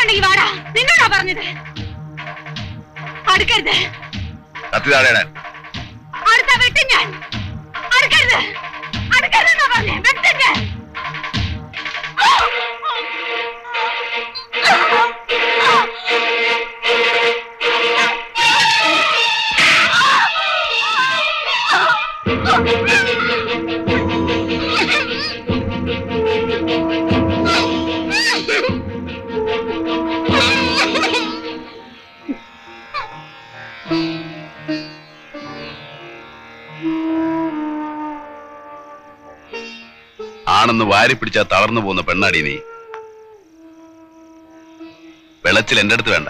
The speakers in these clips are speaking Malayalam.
ധൈര്യമുണ്ടെങ്കിൽ വാടാ, നിന്നോടാ പറഞ്ഞത്. അടുക്കരുത്, അടുത്ത വെട്ടും ഞാൻ. അടുക്കരുത്, അടുക്കരുതെന്നാ പറഞ്ഞേ, വെട്ടും ഞാൻ. ആണെന്ന് വാരി പിടിച്ചാ തളർന്നു പോകുന്ന പെണ്ണാടി നീ. വെളച്ചിൽ എന്റെ അടുത്ത് വേണ്ട.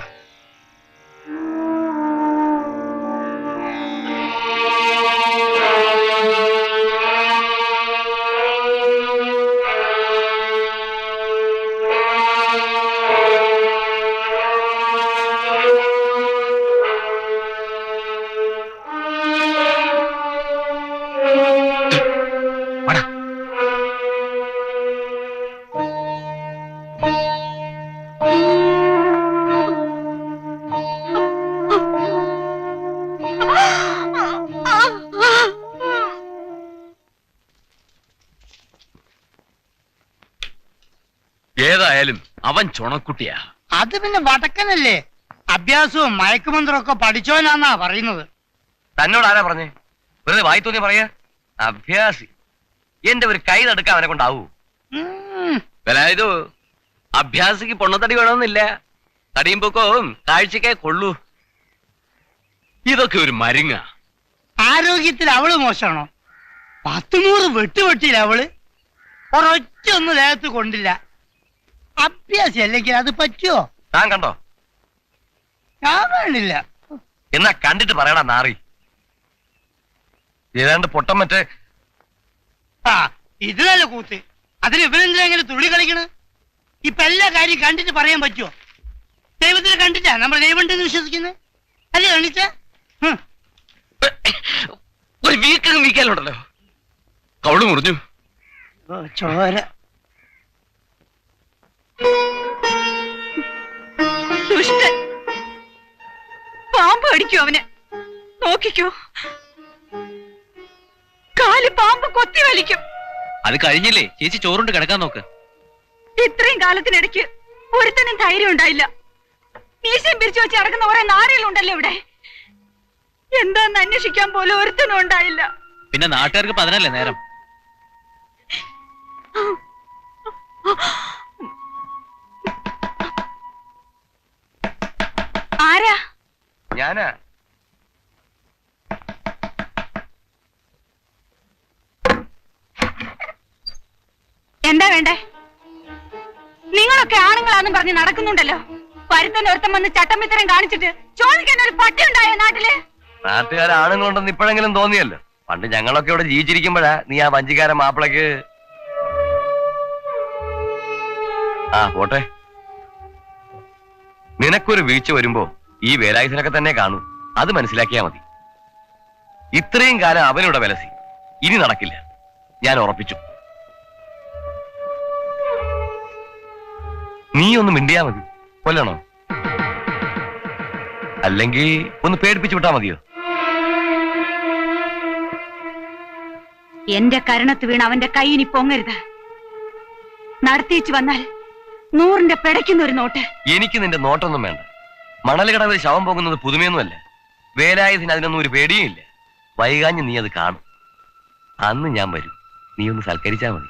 ഏതായാലും അവൻ ചുണക്കുട്ടിയാ. അത് പിന്നെ വടക്കനല്ലേ, അഭ്യാസവും മയക്കുമന്ത്രവും ഒക്കെ പഠിച്ചോനാന്നാ പറയുന്നത്. തന്നോട് ആരാ പറഞ്ഞേ? വെറുതെ വായി തോന്നി പറയാ. അഭ്യാസി എന്റെ ഒരു കൈ തടുക്കാൻ അവനെ കൊണ്ടാവൂ. ഇത് അഭ്യാസിക്ക് പൊണ്ണത്തടി വേണമെന്നില്ല, തടിയും പൊക്കവും കാഴ്ചക്കേ കൊള്ളൂ. ഇതൊക്കെ ഒരു മരുങ്ങ. ആരോഗ്യത്തിൽ അവള് മോശമാണോ? 10-100 വെട്ടുവെട്ടിയില്ല അവള്, ഒരൊറ്റ ഒന്നും ദേഹത്ത് കൊണ്ടില്ല. അഭ്യാസി അല്ലെങ്കിൽ അത് പറ്റുമോ? താൻ കണ്ടോ? ഞാൻ കാണില്ല. എന്നാ കണ്ടിട്ട് പറയടാ നാറി. ഏതാണ്ട് പൊട്ടം മറ്റേ. ഇത് നല്ല കൂത്ത്. അതിന് ഇവരെന്തിനാ എങ്ങനെ തുള്ളി കളിക്കണ്? ഇപ്പൊ എല്ലാ കാര്യം കണ്ടിട്ട് പറയാൻ പറ്റുമോ? ദൈവത്തിനെ കണ്ടിട്ടാ നമ്മൾ ദൈവം ഉണ്ടെന്ന് വിശ്വസിക്കുന്നത് അല്ലേ കാണിച്ച? ഒരു വീക്കാലുണ്ടല്ലോ, കവള് മുറിഞ്ഞു. ചോര. ദുഷ്ടൻ, പാമ്പ് അടിക്കോ അവന്, നോക്കിക്കോ. കാല് പാമ്പ് കൊത്തി വലിക്കും. അത് കഴിഞ്ഞില്ലേ ചേച്ചി, ചോറുണ്ട് കിടക്കാൻ നോക്ക്. ഇത്രയും കാലത്തിനിടയ്ക്ക് ഒരുത്തനും ധൈര്യം ഉണ്ടായില്ല. മീശയും പിരിച്ചു വെച്ച് നടക്കുന്ന കുറെ നാരികളുണ്ടല്ലോ ഇവിടെ. എന്താന്ന് അന്വേഷിക്കാൻ പോലും ഒരുത്തനും ഉണ്ടായില്ല. പിന്നെ നാട്ടുകാർക്ക് പതിനല്ലേ നേരം. ആരാ? ഞാനാ. എന്താ വേണ്ടേ? നിങ്ങളൊക്കെ ആണുങ്ങളാന്നും പറഞ്ഞ് നടക്കുന്നുണ്ടല്ലോ. പരുത്തൻ ഒരുത്തം വന്ന് ചട്ടമ്പിത്തരം കാണിച്ചിട്ട് ചോദിക്കാൻ ഒരു പട്ടി ഉണ്ടായോ നാട്ടില്? നാട്ടുകാരാണുങ്ങളുണ്ടെന്ന് ഇപ്പോഴെങ്കിലും തോന്നിയല്ലോ. പണ്ട് ഞങ്ങളൊക്കെ ഇവിടെ ജീവിച്ചിരിക്കുമ്പോഴാ നീ ആ വഞ്ചിക്കാരൻ മാപ്പിളക്ക്. പോട്ടെ. നിനക്കൊരു വീഴ്ച വരുമ്പോ ഈ വേലായുധനൊക്കെ തന്നെ കാണൂ, അത് മനസ്സിലാക്കിയാ മതി. ഇത്രയും കാലം അവനിവിടെ വിലസി, ഇനി നടക്കില്ല, ഞാൻ ഉറപ്പിച്ചു. നീ ഒന്ന് മിണ്ടിയാ മതി. കൊല്ലണോ? അല്ലെങ്കിൽ ഒന്ന് പേടിപ്പിച്ചു വിട്ടാ മതിയോ? എന്റെ കരണത്ത് വീണ് അവന്റെ കൈയിനി പൊങ്ങരുത്. നടത്തിച്ചു വന്നാൽ 100ന്റെ പിടയ്ക്കുന്ന ഒരു നോട്ട്. എനിക്ക് നിന്റെ നോട്ടൊന്നും വേണ്ട. മണലുകടവിൽ ശവം പോകുന്നത് പുതുമയൊന്നുമല്ല. വേലായുധന് അതിനൊന്നും ഒരു പേടിയും ഇല്ല. വൈകാഞ്ഞ് നീ അത് കാണും. അന്ന് ഞാൻ വരും, നീ ഒന്ന് സൽക്കരിച്ചാ മതി.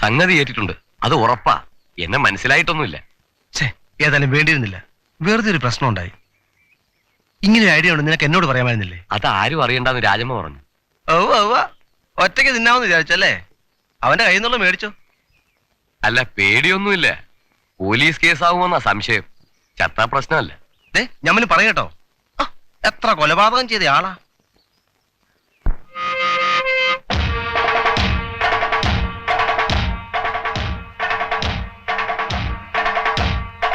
സംഗതി ഏറ്റിട്ടുണ്ട്, അത് ഉറപ്പാ. എന്നെ മനസ്സിലായിട്ടൊന്നുമില്ല. ഏതായാലും വേണ്ടിയിരുന്നില്ല. വെറുതെ ഒരു പ്രശ്നം ഉണ്ടായി. ഇങ്ങനെ ഒരു ഐഡിയ ഉണ്ട് നിനക്ക് എന്നോട് പറയാമായിരുന്നില്ലേ? അത് ആരും അറിയണ്ടെന്ന് രാജമ്മ പറഞ്ഞു. ഒറ്റയ്ക്ക് തിന്നാമെന്ന് വിചാരിച്ചല്ലേ? അവന്റെ കയ്യിൽ നിന്നുള്ള മേടിച്ചോ? അല്ല, പേടിയൊന്നുമില്ല. പോലീസ് കേസാവുമെന്നാ സംശയം. ചത്താ പ്രശ്നമല്ല. ഞമ്മന് പറയട്ടോ, എത്ര കൊലപാതകം ചെയ്ത ആളാ.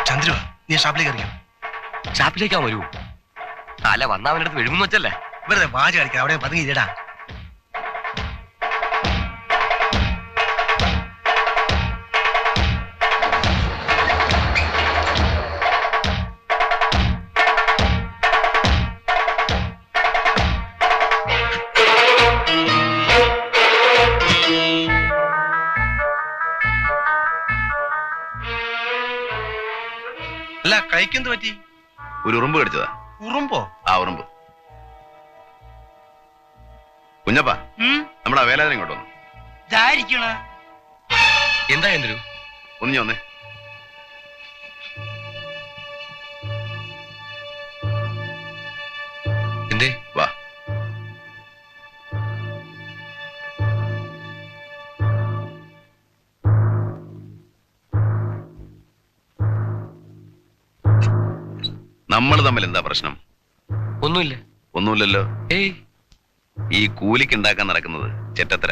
ചന്ദ്രു, നീ ഷാപ്പിലേക്ക് ഇറങ്ങിയോ? ഷാപ്പിലേക്കാ വരുമോ? അല്ല, വന്ന അവൻ്റെ അടുത്ത് വീഴുമെന്ന് വെച്ചല്ലേ. വെറുതെ വാച കളിക്കാം, അവിടെ പതുങ്ങിയിടാ. അല്ല, കഴിക്കെന്ത് പറ്റി? ഒരു ഉറുമ്പ് കടിച്ചതാ. ഉറുമ്പോ? ആ ഉറുമ്പ്. കുഞ്ഞപ്പ, നമ്മുടെ വേലാതിനെ ഇങ്ങോട്ട് വന്നു. ഇതായിരിക്കണ എന്താ എന്തൊരു ഒന്ന് വന്നേ. എന്തേ? വാ. നമ്മൾ തമ്മിൽ എന്താ പ്രശ്നം? ഒന്നുമില്ല. ഒന്നുമില്ലല്ലോ. ഏയ്, ഈ കൂലിക്ക് ഉണ്ടാക്കാൻ നടക്കുന്നത് ചെറ്റത്തര.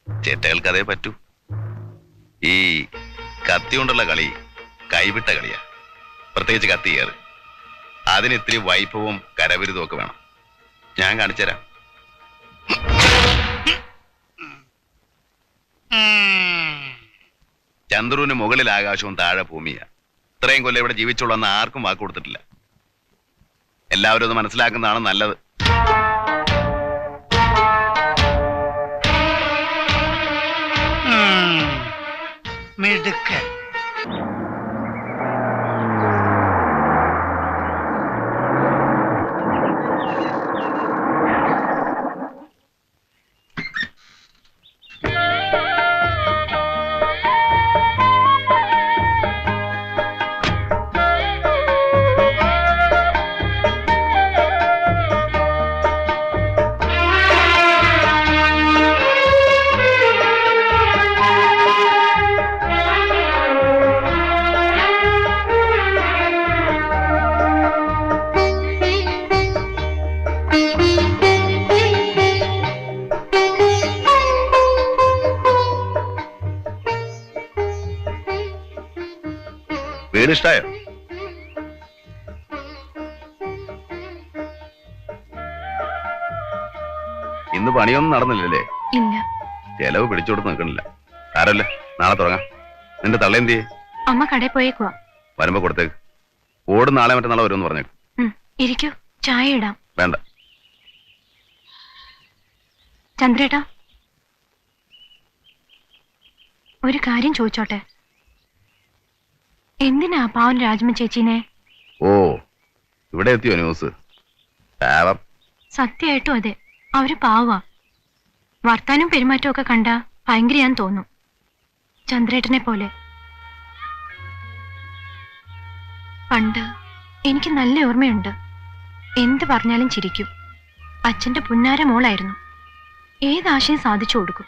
ചെറ്റകൾക്ക് അതേ പറ്റൂ. ഈ കത്തി കൊണ്ടുള്ള കളി കൈവിട്ട കളിയാ. പ്രത്യേകിച്ച് കത്തി കയറ്. അതിന് ഇത്തിരി വൈഭവവും കരവിരുതും ഒക്കെ വേണം. ഞാൻ കാണിച്ചുതരാം. ചന്ദ്രുവിന് മുകളിൽ ആകാശവും താഴെ ഭൂമിയാ. ഇത്രയും കൊല്ലം ഇവിടെ ജീവിച്ചുള്ളെന്ന് ആർക്കും വാക്ക് കൊടുത്തിട്ടില്ല. എല്ലാവരും അത് മനസ്സിലാക്കുന്നതാണ് നല്ലത്. മിടുക്കൻ. വീട് ഇഷ്ടായോ? ഇന്ന് പണിയൊന്നും നടന്നില്ലല്ലേ? ഇല്ല. ചെലവ് പിടിച്ചോടുത്ത് നിൽക്കണില്ല. സാരമില്ല, നാളെ തുടങ്ങാം. നിന്റെ തള്ളേന്തിയെ? അമ്മ കടയിൽ പോയേക്കുവാ. വരുമ്പോ കൊടുത്തേക്ക്. ഓട് നാളെ മറ്റന്നാളെ വരുമെന്ന് പറഞ്ഞേക്ക്. ഇരിക്കൂ, ചായ ഇടാം. വേണ്ട. ചന്ദ്രേട്ടാ, ഒരു കാര്യം ചോദിച്ചോട്ടെ? എന്തിനാ പാവൻ രാജമ്മ ചേച്ചീനെ? ഓ, ഇവിടെ എത്തിയോ ന്യൂസ്? പാവം. സത്യമായിട്ടും അതെ, അവര് പാവാ. വർത്താനം പെരുമാറ്റവും ഒക്കെ കണ്ട ഭയങ്കരയാന്ന് തോന്നും. ചന്ദ്രേട്ടനെ പോലെ. പണ്ട് എനിക്ക് നല്ല ഓർമ്മയുണ്ട്. എന്ത് പറഞ്ഞാലും ചിരിക്കും. അച്ഛന്റെ പുന്നാര മോളായിരുന്നു. ഏതാശയം സാധിച്ചു കൊടുക്കും.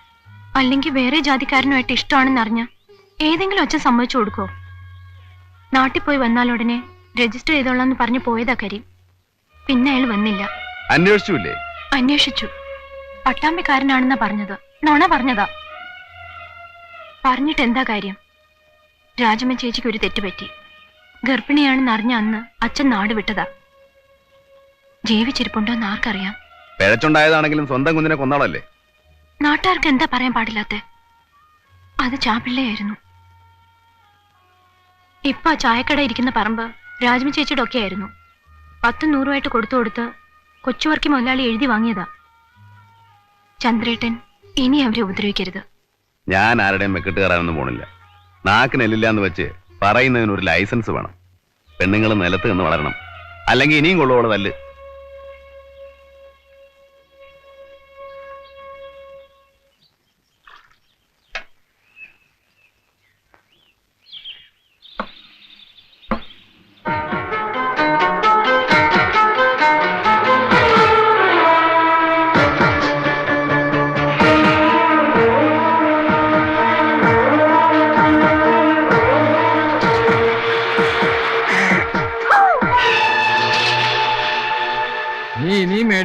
അല്ലെങ്കിൽ വേറെ ജാതിക്കാരനുമായിട്ട് ഇഷ്ടമാണെന്നറിഞ്ഞ ഏതെങ്കിലും അച്ഛൻ സമ്മതിച്ചു കൊടുക്കോ? നാട്ടിൽ പോയി വന്നാലുടനെ രജിസ്റ്റർ ചെയ്തോളാന്ന് പറഞ്ഞു പോയതാ കരീം. പിന്നെ അയാൾ വന്നില്ല. അന്വേഷിച്ചില്ലേ? അന്വേഷിച്ചു. പട്ടാമ്പിക്കാരനാണെന്നാ പറഞ്ഞത്. നുണ പറഞ്ഞതാ. പറഞ്ഞിട്ട് എന്താ കാര്യം? രാജമ്മ ചേച്ചിക്ക് ഒരു തെറ്റുപറ്റി. ഗർഭിണിയാണെന്ന് അറിഞ്ഞ അന്ന് അച്ഛൻ നാട് വിട്ടതാ. ജീവിച്ചിരിപ്പുണ്ടോന്ന് ആർക്കറിയാം? പിഴച്ചുണ്ടായതാണെങ്കിലും സ്വന്തം കുഞ്ഞിനെ കൊന്നാളല്ലേ? നാട്ടുകാർക്ക് എന്താ പറയാൻ പാടില്ലാത്ത? അത് ചാപ്പിള്ളയായിരുന്നു. ഇപ്പൊ ആ ചായക്കട ഇരിക്കുന്ന പറമ്പ് രാജമ്മ ചേച്ചിയുടെ ഒക്കെ ആയിരുന്നു. 10-100 കൊടുത്ത് കൊച്ചുവർക്കി മുതലാളി എഴുതി വാങ്ങിയതാ. ചന്ദ്രേട്ടൻ ഇനി അവരെ ഉപദ്രവിക്കരുത്. ഞാൻ ആരുടെയും മെക്കിട്ട് കയറാനൊന്നും പോണില്ല. നാക്കിനെല്ലില്ലാന്ന് വെച്ച് പറയുന്നതിന് ഒരു ലൈസൻസ് വേണം. പെണ്ണുങ്ങൾ നിലത്ത് നിന്ന് വളരണം, അല്ലെങ്കിൽ ഇനിയും കൊള്ളുവോളെ തല്ല്.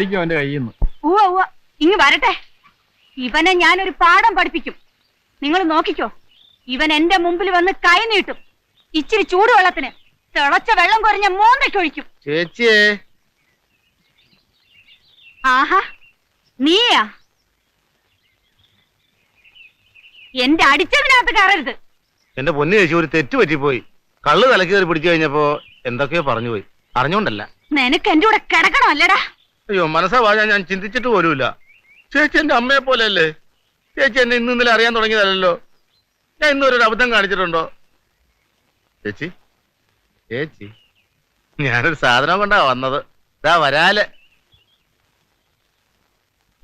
മേടിക്കും അവന്റെ കയ്യിൽ നിന്ന്. ഇങ്ങ് വരട്ടെ. ഇവനെ ഞാനൊരു പാഠം പഠിപ്പിക്കും. നിങ്ങൾ നോക്കിക്കോ. ഇവൻ എന്റെ മുമ്പിൽ വന്ന് കൈ നീട്ടും. ഇച്ചിരി ചൂടുവെള്ളത്തിന് തിളച്ച വെള്ളം കുറഞ്ഞ മൂന്നയ്ക്കൊഴിക്കും. ചേച്ചിയേ. ആഹാ, നീയാ? എന്റെ അടിച്ചതിനകത്ത് കയറരുത്. എന്റെ പൊന്നു ചേച്ചി, ഒരു തെറ്റ് പറ്റിപ്പോയി. കള്ള് തലക്ക് കയറി പിടിച്ചു കഴിഞ്ഞപ്പോ എന്തൊക്കെയോ പറഞ്ഞുപോയി. അറിഞ്ഞോണ്ടല്ല. നിനക്ക് എന്റെ കൂടെ കിടക്കണം അല്ലടാ? അയ്യോ, മനസ്സാ വാഴ ഞാൻ ചിന്തിച്ചിട്ട് പോലുമില്ല. ചേച്ചി എന്റെ അമ്മയെ പോലെ അല്ലേ? ചേച്ചി എന്നെ ഇന്നലെ അറിയാൻ തുടങ്ങിയതല്ലോ. ഞാൻ ഇന്നൊരു അബദ്ധം കാണിച്ചിട്ടുണ്ടോ? ചേച്ചി ചേച്ചി, ഞാനൊരു സാധനം കൊണ്ടാ വന്നത്. ഇതാ വരാല്.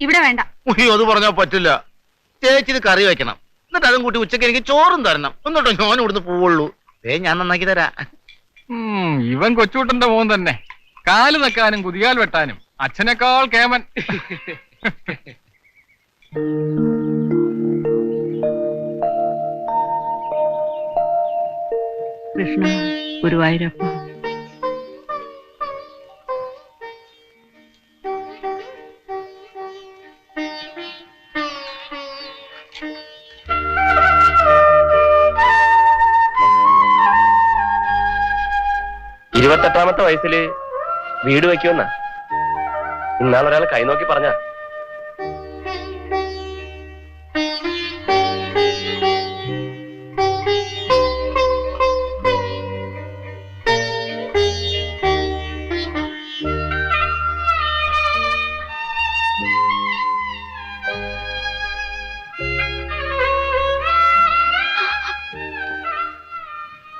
ഇവിടെ വേണ്ട. അയ്യോ, അത് പറഞ്ഞാ പറ്റില്ല. ചേച്ചി ഇത് കറി വെക്കണം. എന്നിട്ട് അതും കൂട്ടി ഉച്ചയ്ക്ക് എനിക്ക് ചോറും തരണം. എന്നിട്ടോ ഞാൻ ഇവിടുന്ന് പോവുള്ളൂ. ഞാൻ നന്നാക്കി തരാ. ഇവൻ കൊച്ചുകൂട്ടന്റെ മോൻ തന്നെ. കാല് വെക്കാനും കുതികാൽ വെട്ടാനും അച്ഛനേക്കാൾ കേമൻ. കൃഷ്ണ ഗുരുവായൂരപ്പ. ഇരുപത്തെട്ടാമത്തെ വയസ്സില് വീട് വെക്കുമെന്നാ ഇന്നാളൊരാൾ കൈനോക്കി പറഞ്ഞ.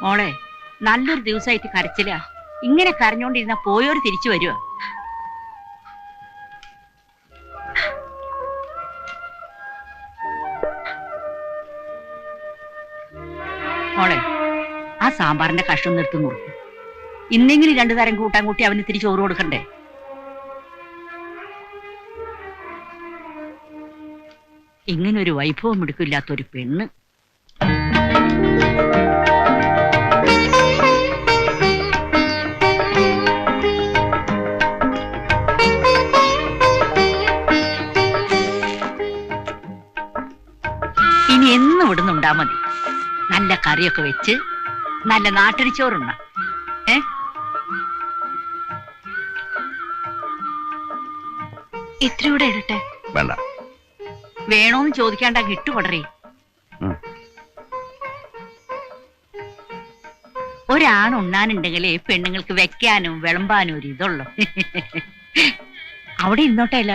മോളെ, നല്ലൊരു ദിവസമായിട്ട് കരച്ചില്ല. ഇങ്ങനെ കരഞ്ഞോണ്ടിരുന്ന പോയോര് തിരിച്ചു വരുവോ? മോളെ, ആ സാമ്പാറിന്റെ കഷ്ണം നിർത്തി മുറിക്കും. ഇന്നെങ്കിലും രണ്ടു തരം കൂട്ടാൻ കൂട്ടി അവന് തിരിച്ചു ചോറ് കൊടുക്കണ്ടേ? ഇങ്ങനൊരു വൈഭവം എടുക്കില്ലാത്തൊരു പെണ്ണ്. ഇനി എന്നും ഇവിടുന്നുണ്ടാ മതി. നല്ല കറിയൊക്കെ വെച്ച് നല്ല നാട്ടരിച്ചോറുണ്ണ. ഇത്രയൂടെ ഇടട്ടെ? വേണ്ട. വേണോന്ന് ചോദിക്കാണ്ട കിട്ടുപടറേ. ഒരാണുണ്ണാനുണ്ടെങ്കിലേ പെണ്ണുങ്ങൾക്ക് വെക്കാനും വിളമ്പാനും ഒരു ഇതുള്ളു. അവിടെ ഇരുന്നോട്ടെ അല്ല.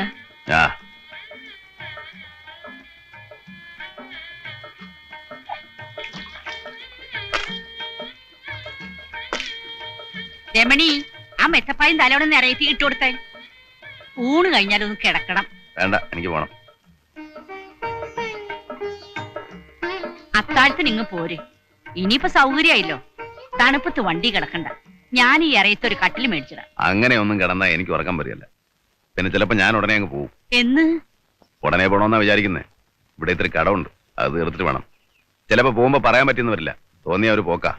രമണി, ആ മെത്തപ്പായും തലയോടെ നിറയത്തി ഇട്ടു കൊടുത്തേ. ഊണ് കഴിഞ്ഞാലൊന്ന് കിടക്കണം. വേണ്ട, എനിക്ക് പോണം. അത്താഴത്തിന് ഇങ്ങ് പോരെ. ഇനിയിപ്പോ സൗകര്യമായില്ലോ. തണുപ്പത്ത് വണ്ടി കിടക്കണ്ട. ഞാൻ ഈ ഇറയത്തൊരു കട്ടിൽ മേടിച്ചിടാം. അങ്ങനെ ഒന്നും കിടന്നാ എനിക്ക് ഉറക്കം വരില്ല. പിന്നെ ചിലപ്പോ ഞാൻ ഉടനെ അങ്ങ് പോവും. എന്ന്? ഉടനെ പോണമെന്നാ വിചാരിക്കുന്നേ. ഇവിടെ ഇത്തിരി കടമുണ്ട്, അത് തീർത്തിട്ട് വേണം. ചിലപ്പോ പോകുമ്പോ പറയാൻ പറ്റിയെന്ന് വരില്ല. തോന്നിയ ഒരു പോക്കാ.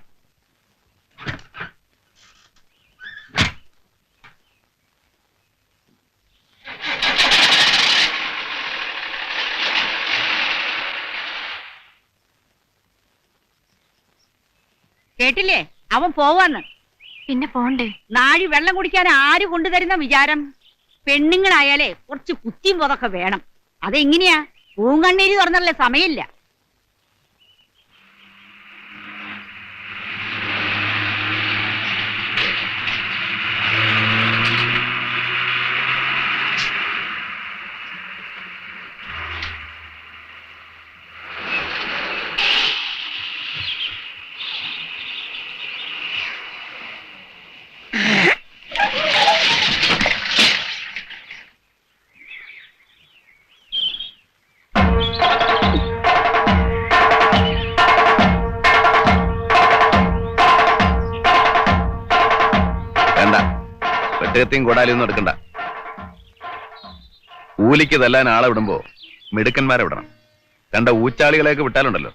കേട്ടില്ലേ? അവൻ പോവാന്ന്. പിന്നെ പോണ്ടേ? നാഴി വെള്ളം കുടിക്കാൻ ആര് കൊണ്ടുതരുന്ന വിചാരം? പെണ്ണുങ്ങളായാലേ കുറച്ച് കുത്തിയും പോതൊക്കെ വേണം. അതെങ്ങനെയാ? പൂങ്കണ്ണീര് തുറന്നല്ലേ സമയമില്ല. വെട്ടുകത്തിയും കൊടാലിയൊന്നും എടുക്കണ്ട. കൂലിക്ക് തല്ലാൻ ആളെ വിടുമ്പോ മിടുക്കന്മാരെ വിടണം. കണ്ട ഊച്ചാളികളെയൊക്കെ വിട്ടാലുണ്ടല്ലോ,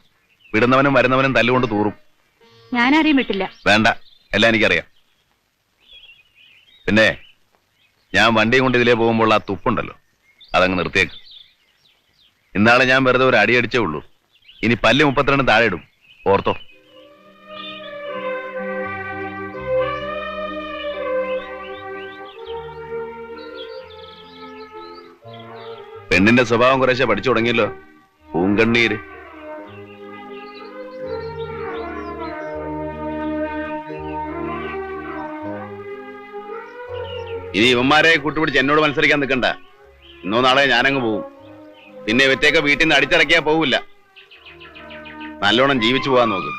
വിടുന്നവനും വരുന്നവനും തല്ലുകൊണ്ട് തൂറും. ഞാനറിയാൻ വിട്ടില്ല. വേണ്ട, എല്ലാം എനിക്കറിയാം. പിന്നെ ഞാൻ വണ്ടിയും കൊണ്ട് ഇതിലേ പോകുമ്പോൾ ആ തുപ്പുണ്ടല്ലോ അതങ്ങ് നിർത്തിയേക്ക്. ഇന്നാളെ ഞാൻ വെറുതെ ഒരു അടി അടിച്ചേ ഉള്ളൂ. ഇനി പല്ല് 32 താഴെ ഇടും, ഓർത്തോ. പെണ്ണിന്റെ സ്വഭാവം കുറേശ്ശെ പഠിച്ചു തുടങ്ങിയല്ലോ. പൂങ്കണ്ണീര്. ഇനി ഇവന്മാരെ കൂട്ടുപിടിച്ച് എന്നോട് മത്സരിക്കാൻ നിൽക്കണ്ട. ഇന്നോ നാളെ ഞാനങ്ങ് പോവും. പിന്നെ ഇവറ്റയൊക്കെ വീട്ടിൽ നിന്ന് അടിച്ചിറക്കിയാ പോവില്ല. നല്ലോണം ജീവിച്ചു പോകാൻ നോക്ക്.